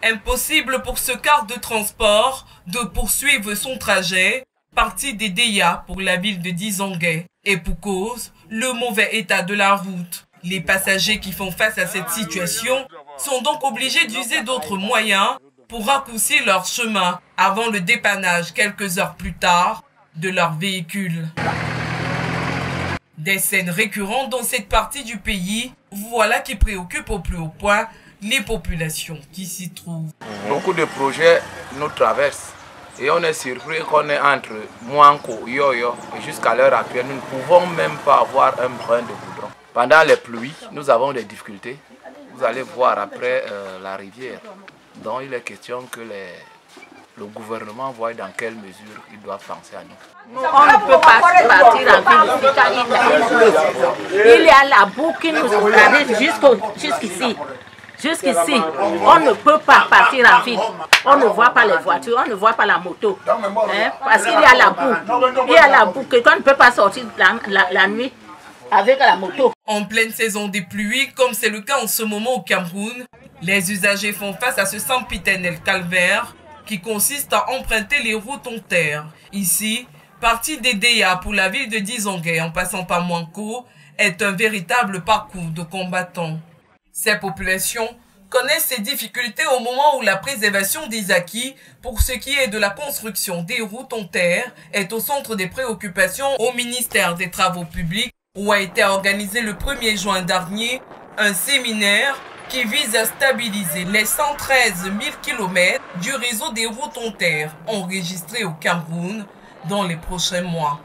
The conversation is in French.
Impossible pour ce car de transport de poursuivre son trajet, parti des Deya pour la ville de Dizangué. Et pour cause, le mauvais état de la route. Les passagers qui font face à cette situation sont donc obligés d'user d'autres moyens pour raccourcir leur chemin avant le dépannage quelques heures plus tard de leur véhicule. Des scènes récurrentes dans cette partie du pays, voilà qui préoccupent au plus haut point les populations qui s'y trouvent. Beaucoup de projets nous traversent et on est surpris qu'on est entre Mouanko, Yoyo et jusqu'à l'heure actuelle, nous ne pouvons même pas avoir un brin de goudron. Pendant les pluies, nous avons des difficultés. Vous allez voir après la rivière. Donc il est question que le gouvernement voit dans quelle mesure il doit penser à nous. On ne peut pas partir en ville. Il y a la boue qui nous arrive jusqu'ici. Jusqu'ici, on ne peut pas partir en ville. On ne voit pas les voitures, on ne voit pas la moto. Parce qu'il y a la boue. Il y a la boue que on ne peut pas sortir la nuit avec la moto. En pleine saison des pluies, comme c'est le cas en ce moment au Cameroun, les usagers font face à ce sempiternel calvaire qui consiste à emprunter les routes en terre. Ici, partie des Deya pour la ville de Dizangué en passant par Mouanko est un véritable parcours de combattants. Ces populations connaissent ces difficultés au moment où la préservation des acquis pour ce qui est de la construction des routes en terre est au centre des préoccupations au ministère des Travaux publics où a été organisé le 1er juin dernier un séminaire qui vise à stabiliser les 113 000 km du réseau des routes en terre enregistrés au Cameroun dans les prochains mois.